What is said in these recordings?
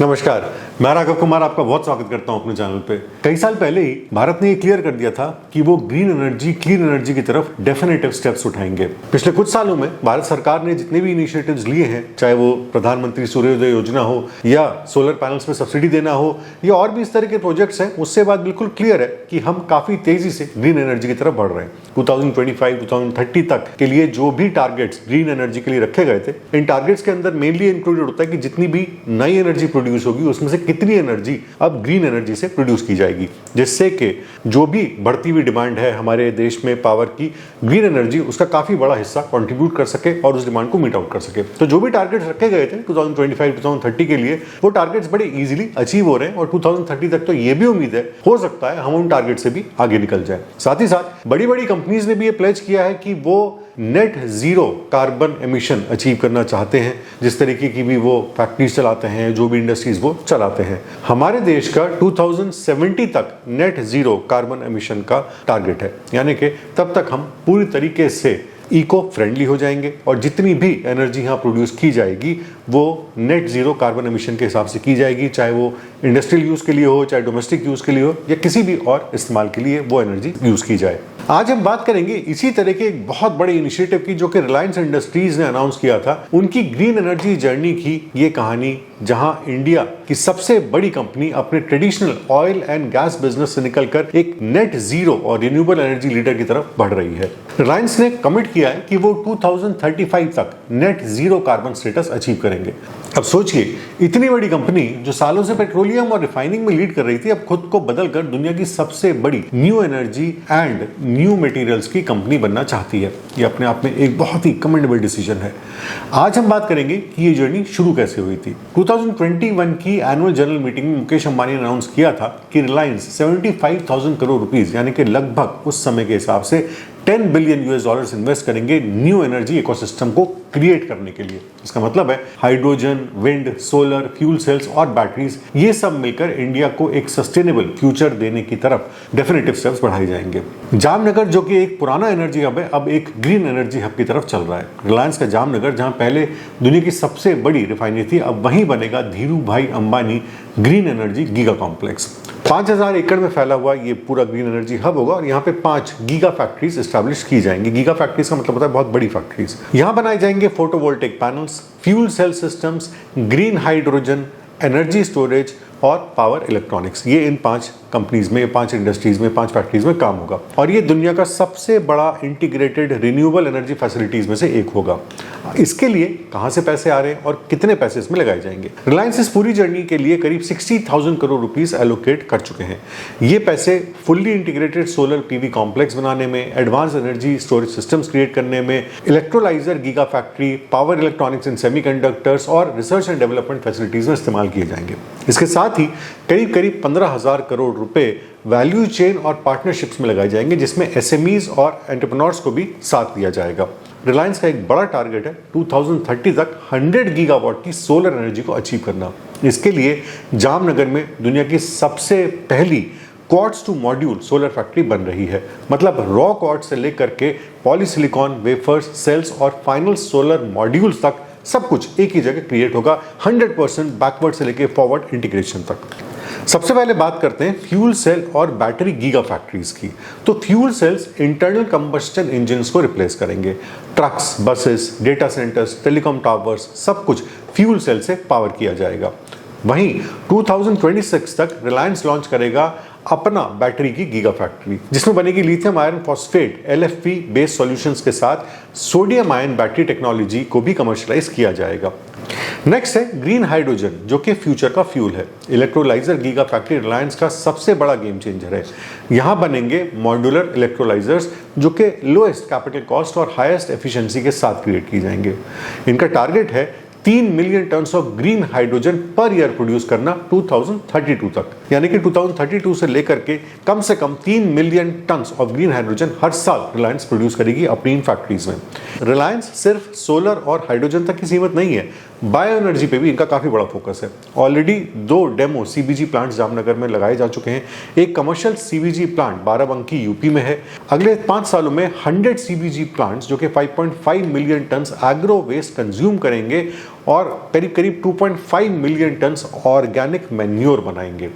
नमस्कार, मैं राघव कुमार आपका बहुत स्वागत करता हूं अपने चैनल पे। कई साल पहले ही भारत ने ये क्लियर कर दिया था कि वो ग्रीन एनर्जी, क्लीन एनर्जी की तरफ डेफिनेटिव स्टेप्स उठाएंगे। पिछले कुछ सालों में भारत सरकार ने जितने भी इनिशिएटिव्स लिए हैं, चाहे वो प्रधानमंत्री सूर्योदय योजना हो या सोलर पैनल्स पे सब्सिडी देना हो या और भी इस तरह के प्रोजेक्ट्स हैं, उससे बात बिल्कुल क्लियर है कि हम काफी तेजी से ग्रीन एनर्जी की तरफ बढ़ रहे हैं। 2025-2030 तक के लिए जो भी टारगेट्स ग्रीन एनर्जी के लिए रखे गए थे, इन टारगेट्स के अंदर मेनली इंक्लूडेड होता है कि जितनी भी नई एनर्जी प्रोड्यूस होगी उसमें से कितनी एनर्जी अब ग्रीन एनर्जी से प्रोड्यूस की जाएगी, जिससे कि जो भी बढ़ती हुई डिमांड है हमारे देश में पावर की, ग्रीन एनर्जी उसका काफी बड़ा हिस्सा कंट्रीब्यूट कर सके और उस डिमांड को मीट आउट कर सके। तो जो भी टारगेट्स रखे गए थे 2025-2030 के लिए, वो टारगेट्स बड़े इजीली अचीव हो रहे हैं और 2030 तक तो ये भी उम्मीद है, हो सकता है हम उन टारगेट से भी आगे निकल जाए। साथ ही साथ बड़ी बड़ी कंपनीज ने भी ये प्लेज किया है कि वो net zero carbon emission achieve करना चाहते हैं। जिस तरीके की भी वो फैक्ट्रीज चलाते हैं, जो भी इंडस्ट्रीज वो चलाते हैं, हमारे देश का 2070 तक नेट जीरो कार्बन एमिशन का टारगेट है, यानी कि तब तक हम पूरी तरीके से इको फ्रेंडली हो जाएंगे और जितनी भी एनर्जी यहाँ प्रोड्यूस की जाएगी वो नेट जीरो कार्बन एमिशन के हिसाब से की जाएगी, चाहे वो इंडस्ट्रियल यूज के लिए हो, चाहे डोमेस्टिक यूज के लिए हो या किसी भी और इस्तेमाल के लिए वो एनर्जी यूज की जाए। आज हम बात करेंगे इसी तरह के एक बहुत बड़े इनिशिएटिव की जो कि रिलायंस इंडस्ट्रीज ने अनाउंस किया था, उनकी ग्रीन एनर्जी जर्नी की ये कहानी, जहां इंडिया की सबसे बड़ी कंपनी अपने traditional oil and gas business से निकलकर एक नेट जीरो और रिन्यूएबल एनर्जी लीडर की तरफ बढ़ रही है। रिलायंस ने कमिट किया है कि वो 2035 तक net zero carbon status achieve करेंगे। अब सोचिए, इतनी बड़ी कंपनी जो सालों से पेट्रोलियम और रिफाइनिंग में लीड कर रही थी, अब खुद को बदलकर दुनिया की सबसे बड़ी new energy and new materials की कंपनी बनना चाहती है। ये अपने आप में एक बहुत ही कमेंडेबल डिसीजन है। आज हम बात करेंगे कि ये जर्नी शुरू कैसे हुई थी। 2021 की एनुअल जनरल मीटिंग में मुकेश अंबानी ने अनाउंस किया था कि रिलायंस 75,000 करोड़ रुपीस, यानी कि लगभग उस समय के हिसाब से $10 बिलियन इन्वेस्ट करेंगे न्यू एनर्जी इकोसिस्टम को क्रिएट करने के लिए। इसका मतलब है hydrogen, wind, solar, fuel cells और बैटरीज, ये सब मिलकर इंडिया को एक सस्टेनेबल फ्यूचर देने की तरफ डेफिनेटिव स्टेप्स बढ़ाए जाएंगे। जामनगर, जो कि एक पुराना एनर्जी हब है, अब एक ग्रीन एनर्जी हब की तरफ चल रहा है। रिलायंस का जामनगर, जहां पहले दुनिया की सबसे बड़ी रिफाइनरी थी, अब वहीं बनेगा धीरू भाई Ambani green energy giga complex. 5,000 एकड़ में फैला हुआ ये पूरा ग्रीन एनर्जी हब होगा और यहाँ पे 5 गीगा फैक्ट्रीज एस्टैब्लिश की जाएंगी। गीगा फैक्ट्रीज का मतलब होता है बहुत बड़ी फैक्ट्रीज। यहाँ बनाए जाएंगे photovoltaic panels, fuel cell systems, green hydrogen, energy storage और पावर इलेक्ट्रॉनिक्स। ये इन 5 कंपनीज में, 5 इंडस्ट्रीज में, 5 फैक्ट्रीज में काम होगा और ये दुनिया का सबसे बड़ा इंटीग्रेटेड रिन्यूएबल एनर्जी फैसिलिटीज में से एक होगा। इसके लिए कहां से पैसे आ रहे हैं और कितने पैसे इसमें लगाए जाएंगे? रिलायंस इस पूरी जर्नी के लिए करीब 60,000 करोड़ रुपीस एलोकेट कर चुके हैं। ये पैसे fully integrated solar PV complex बनाने में, advance energy storage systems create करने में, electrolyser giga factory, power electronics and semiconductors और रिसर्च एंड डेवलपमेंट फैसिलिटीज में इस्तेमाल किए जाएंगे। इसके साथ ही करीब 15,000 करोड़ रुपए वैल्यू चेन और पार्टनरशिप्स में लगाए जाएंगे, जिसमें एसएमईज और एंटरप्रेन्योर्स को भी साथ दिया जाएगा। रिलायंस का एक बड़ा टारगेट है 2030 तक 100 गीगावाट की सोलर एनर्जी को अचीव करना। इसके लिए जामनगर में दुनिया की सबसे पहली quartz to module solar factory बन रही है। मतलब रॉ क्वार्ट्ज से लेकर के पॉलीसिलिकॉन, वेफर्स, सेल्स और फाइनल सोलर मॉड्यूल्स तक सब कुछ एक ही जगह क्रिएट होगा, 100% बैकवर्ड से लेकर फॉरवर्ड इंटीग्रेशन तक। सबसे पहले बात करते हैं फ्यूल सेल और बैटरी गीगा फैक्ट्रीज की। तो fuel cells internal combustion engines को रिप्लेस करेंगे। Trucks, buses, data centres, telecom towers, सब कुछ फ्यूल सेल से पावर किया जाएगा। वहीं 2026 तक रिलायंस लॉन्च करेगा अपना बैटरी की गीगा फैक्ट्री, जिसमें बनेगी lithium iron phosphate LFP based solutions के साथ सोडियम आयन बैटरी टेक्नोलॉजी को भी कमर्शियलाइज किया जाएगा। नेक्स्ट है ग्रीन हाइड्रोजन, जो कि फ्यूचर का फ्यूल है। इलेक्ट्रोलाइजर गीगा फैक्ट्री रिलायंस का सबसे बड़ा गेम चेंजर है। यहाँ बनेंगे मॉड्यूलर इलेक्ट्रोलाइजर्स, जो कि लोएस्ट कैपिटल कॉस्ट और हाईएस्ट एफिशिएंसी के साथ क्रिएट की जाएंगे। इनका टारगेट है 3 million tons of green hydrogen per year produce करना 2032 तक, यानी कि 2032 से लेकर के कम से कम 3 million tons of green hydrogen हर साल रिलायंस प्रोड्यूस करेगी अपनी इन फैक्ट्रीज में। रिलायंस सिर्फ सोलर और हाइड्रोजन तक ही सीमित नहीं है, बायो एनर्जी पे भी इनका काफी बड़ा फोकस है। Already 2 demo CBG plants Jamnagar में लगाए जा चुके हैं। एक commercial CBG plant Barabanki UP में है। अगले 5 सालों में 100 सीबीजी प्लांट्स, जो कि 5.5 million tons agro waste consume करेंगे और करीब करीब 2.5 मिलियन टन ऑर्गेनिक मैन्योर बनाएंगे।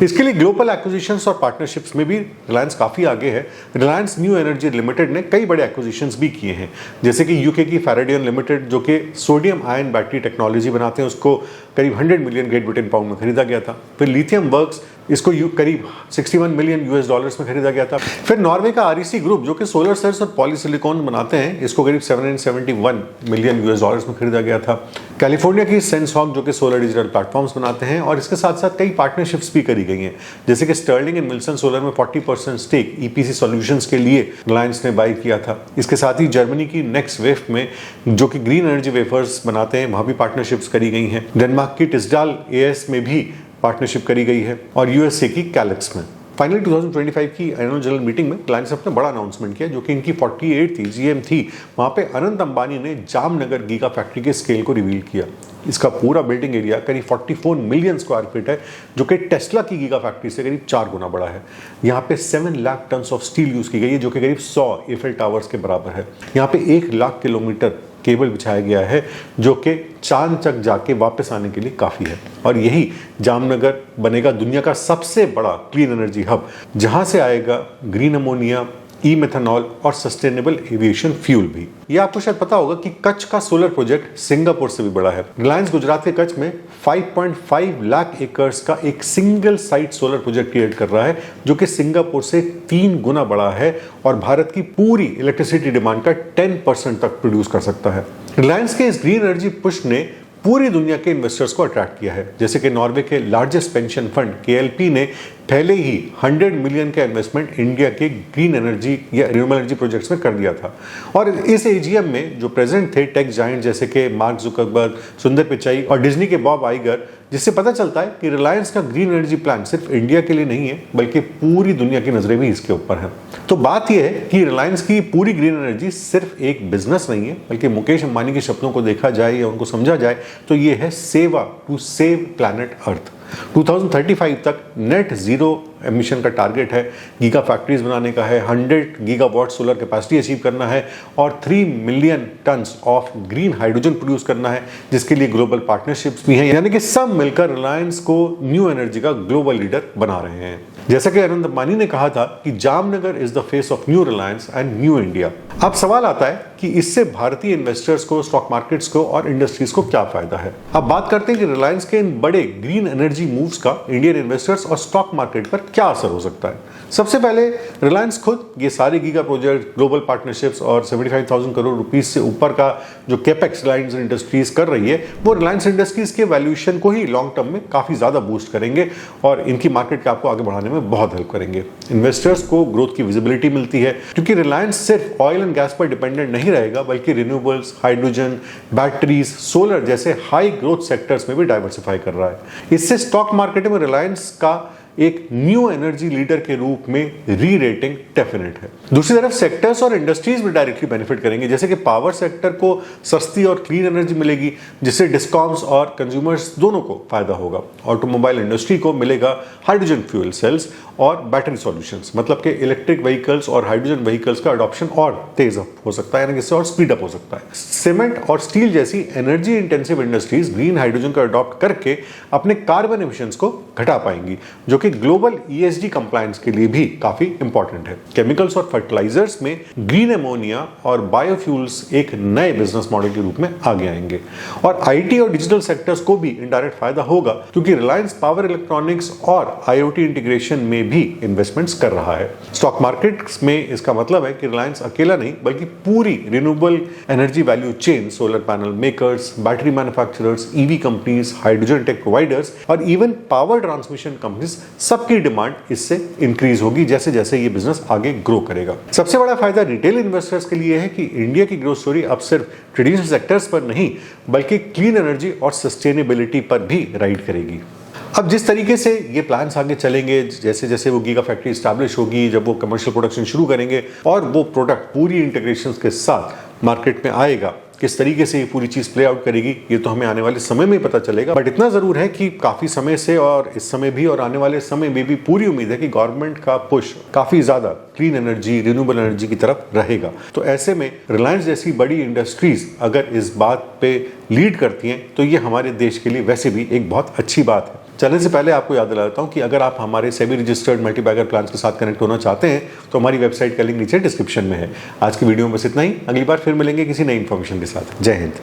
इसके लिए ग्लोबल एक्विजिशंस और पार्टनरशिप्स में भी रिलायंस काफी आगे है। रिलायंस न्यू एनर्जी लिमिटेड ने कई बड़े एक्विजिशंस भी किए हैं, जैसे कि यूके की फैराडियन लिमिटेड जो कि सोडियम आयन बैटरी टेक्नोलॉजी बनाते हैं, उसको करीब 100 मिलियन ग्रेट ब्रिटेन पाउंड में खरीदा गया था। फिर लिथियम वर्क्स, इसको करीब 61 मिलियन यूएस डॉलर्स में खरीदा गया था। फिर नॉर्वे का आरईसी ग्रुप जो कि सोलर सेल्स और पॉलीसिलिकॉन बनाते हैं, इसको करीब 771 मिलियन यूएस डॉलर्स में खरीदा गया था। कैलिफोर्निया की सेंसहॉग जो कि सोलर डिजिटल प्लेटफॉर्म्स बनाते हैं, और इसके साथ साथ कई पार्टनरशिप्स भी करी गई हैं, जैसे कि स्टर्लिंग एंड विल्सन सोलर में 40% स्टेक ईपीसी सॉल्यूशंस के लिए रिलायंस ने बाय किया था। इसके साथ ही जर्मनी की नेक्स्ट वेव में जो कि ग्रीन एनर्जी वेफर्स बनाते हैं, वहां भी पार्टनरशिप्स करी गई हैं। डेनमार्क की टिस्डाल एएस में भी पार्टनरशिप करी गई है, और यूएसए की कैलेक्स में। फाइनली 2025 की एनुअल जनरल मीटिंग में रिलायंस ने अपना बड़ा अनाउंसमेंट किया, जो कि इनकी 48 थी जीएम थी। वहां पे अनंत अंबानी ने जामनगर गीगा फैक्ट्री के स्केल को रिवील किया। इसका पूरा बिल्डिंग एरिया करीब 44 मिलियन स्क्वायर फीट है, जो कि टेस्ला की गीगा फैक्ट्री से करीब 4 गुना बड़ा है। यहाँ पे 7 lakh ton of steel use की गई है, जो कि करीब 100 एफएल टावर्स के बराबर है। यहाँ पे 1 लाख किलोमीटर केबल बिछाया गया है, जो कि चांद तक जाके वापस आने के लिए काफी है। और यही जामनगर बनेगा दुनिया का सबसे बड़ा क्लीन एनर्जी हब, जहां से आएगा ग्रीन अमोनिया, ई मेथनॉल और सस्टेनेबल एविएशन फ्यूल भी। ये आपको शायद पता होगा कि कच्छ का सोलर प्रोजेक्ट सिंगापुर से भी बड़ा है। रिलायंस गुजरात के कच्छ में 5.5 लाख एकर्स का एक single site solar project create कर रहा है, जो कि सिंगापुर से 3 गुना बड़ा है और भारत की पूरी इलेक्ट्रिसिटी डिमांड का 10% तक प्रोड्यूस कर सकता है। रिलायंस के इस ग्रीन एनर्जी पुश ने पूरी दुनिया के इन्वेस्टर्स को अट्रैक्ट किया है, जैसे कि नॉर्वे के लार्जेस्ट पेंशन फंड केएलपी ने पहले ही 100 मिलियन का इन्वेस्टमेंट इंडिया के ग्रीन एनर्जी या रिन्यूएबल एनर्जी प्रोजेक्ट्स में कर दिया था। और इस एजीएम में जो प्रेजेंट थे टेक जायंट जैसे कि मार्क जुकरबर्ग, सुंदर पिचाई और डिज्नी के बॉब आइगर, जिससे पता चलता है कि रिलायंस का ग्रीन एनर्जी प्लान सिर्फ इंडिया के लिए नहीं है, बल्कि पूरी दुनिया की नजरें भी इसके ऊपर हैं। तो बात यह है कि रिलायंस की पूरी ग्रीन एनर्जी सिर्फ एक बिजनेस नहीं है, बल्कि मुकेश अंबानी के सपनों को देखा जाए या उनको समझा जाए तो ये है सेवा टू सेव प्लैनेट अर्थ। 2035 तक नेट जीरो एमिशन का टारगेट है, गीगा फैक्ट्रीज बनाने का है, 100 गीगावाट सोलर कैपेसिटी अचीव करना है और 3 million tons of green hydrogen produce करना है, जिसके लिए ग्लोबल पार्टनरशिप्स भी हैं। यानी कि सब मिलकर रिलायंस को न्यू एनर्जी का ग्लोबल लीडर बना रहे हैं। जैसा कि अनंत अंबानी ने कहा था कि Jamnagar is the face of new Reliance and new India. अब सवाल आता है कि इससे भारतीय इन्वेस्टर्स को, स्टॉक मार्केट्स को और इंडस्ट्रीज को क्या फायदा है। अब बात करते हैं कि रिलायंस के इन बड़े ग्रीन एनर्जी मूव्स का इंडियन इन्वेस्टर्स और स्टॉक मार्केट पर क्या असर हो सकता है। सबसे पहले रिलायंस खुद ये सारे गीगा प्रोजेक्ट, ग्लोबल पार्टनरशिप्स और 75,000 करोड़ रुपीस से ऊपर का जो कैपेक्स रिलायंस इंडस्ट्रीज कर रही है, वो रिलायंस इंडस्ट्रीज के वैल्यूएशन को ही लॉन्ग टर्म में काफी ज्यादा बूस्ट करेंगे और इनकी मार्केट कैप को आगे बढ़ाने में बहुत हेल्प करेंगे। इन्वेस्टर्स को ग्रोथ की विजिबिलिटी मिलती है, क्योंकि रिलायंस सिर्फ ऑयल एंड गैस पर डिपेंडेंट नहीं रहेगा, बल्कि रिन्यूएबल्स, हाइड्रोजन, बैटरीज, सोलर जैसे हाई ग्रोथ सेक्टर्स में भी डाइवर्सिफाई कर रहा है। इससे स्टॉक मार्केट में रिलायंस का एक न्यू एनर्जी लीडर के रूप में री रेटिंग डेफिनेट है। दूसरी तरफ सेक्टर्स और इंडस्ट्रीज भी डायरेक्टली बेनिफिट करेंगे, जैसे कि पावर सेक्टर को सस्ती और क्लीन एनर्जी मिलेगी, जिससे डिस्कॉम्स और कंज्यूमर्स दोनों को फायदा होगा। ऑटोमोबाइल इंडस्ट्री को मिलेगा हाइड्रोजन फ्यूल सेल्स और बैटरी सॉल्यूशंस, मतलब कि इलेक्ट्रिक व्हीकल्स और हाइड्रोजन व्हीकल्स का अडॉप्शन और तेज हो सकता है, यानी इससे और स्पीड अप हो सकता है। सीमेंट और स्टील जैसी energy intensive industries green hydrogen का अडॉप्ट करके अपने कार्बन एमिशंस को घटा पाएंगी, जो कि ग्लोबल ईएसजी कंप्लायंस के लिए भी काफी इंपॉर्टेंट है। केमिकल्स और फर्टिलाइजर्स में ग्रीन अमोनिया और बायोफ्यूल्स एक नए बिजनेस मॉडल के रूप में आगे आएंगे। और आईटी और डिजिटल सेक्टर्स को भी इनडायरेक्ट फायदा होगा, क्योंकि रिलायंस पावर इलेक्ट्रॉनिक्स और आईओटी इंटीग्रेशन में भी इन्वेस्टमेंट्स कर रहा है। स्टॉक मार्केट्स में इसका मतलब है कि रिलायंस अकेला नहीं, बल्कि पूरी renewable energy value chain, solar panel makers, battery manufacturers, EV companies, hydrogen tech providers और इवन पावर ट्रांसमिशन कंपनीज, सबकी डिमांड इससे इंक्रीज होगी जैसे जैसे ये बिजनेस आगे ग्रो करेगा। सबसे बड़ा फायदा रिटेल इन्वेस्टर्स के लिए है कि इंडिया की ग्रोथ स्टोरी अब सिर्फ ट्रेडिशनल सेक्टर्स पर नहीं, बल्कि क्लीन एनर्जी और सस्टेनेबिलिटी पर भी राइड करेगी। अब जिस तरीके से ये प्लान्स आगे चलेंगे, जैसे जैसे वो गीगा फैक्ट्री स्टैब्लिश होगी, जब वो कमर्शियल प्रोडक्शन शुरू करेंगे और वो प्रोडक्ट पूरी इंटीग्रेशन के साथ मार्केट में आएगा, किस तरीके से ये पूरी चीज प्ले आउट करेगी ये तो हमें आने वाले समय में पता चलेगा। बट इतना जरूर है कि काफी समय से और इस समय भी और आने वाले समय में भी पूरी उम्मीद है कि गवर्नमेंट का पुश काफी ज्यादा क्लीन एनर्जी, रिन्यूएबल एनर्जी की तरफ रहेगा। तो ऐसे में रिलायंस जैसी बड़ी इंडस्ट्रीज अगर इस बात पे लीड करती हैं तो ये हमारे देश के लिए वैसे भी एक बहुत अच्छी बात है। चलने से पहले आपको याद दिला देता हूं कि अगर आप हमारे सेबी रजिस्टर्ड मल्टीबैगर प्लान्स के साथ कनेक्ट होना चाहते हैं तो हमारी वेबसाइट का लिंक नीचे डिस्क्रिप्शन में है। आज की वीडियो में बस इतना ही। अगली बार फिर मिलेंगे किसी नई इंफॉर्मेशन के साथ। जय हिंद।